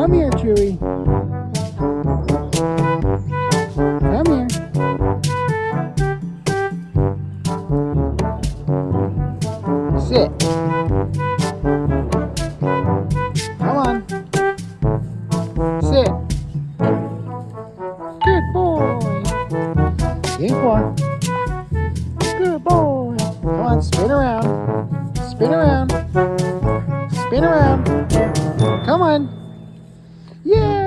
Come here, Chewy. Come here. Sit. Come on. Sit. Good boy. Game 4. Good boy. Come on, spin around. Spin around. Spin around. Come on. Yeah.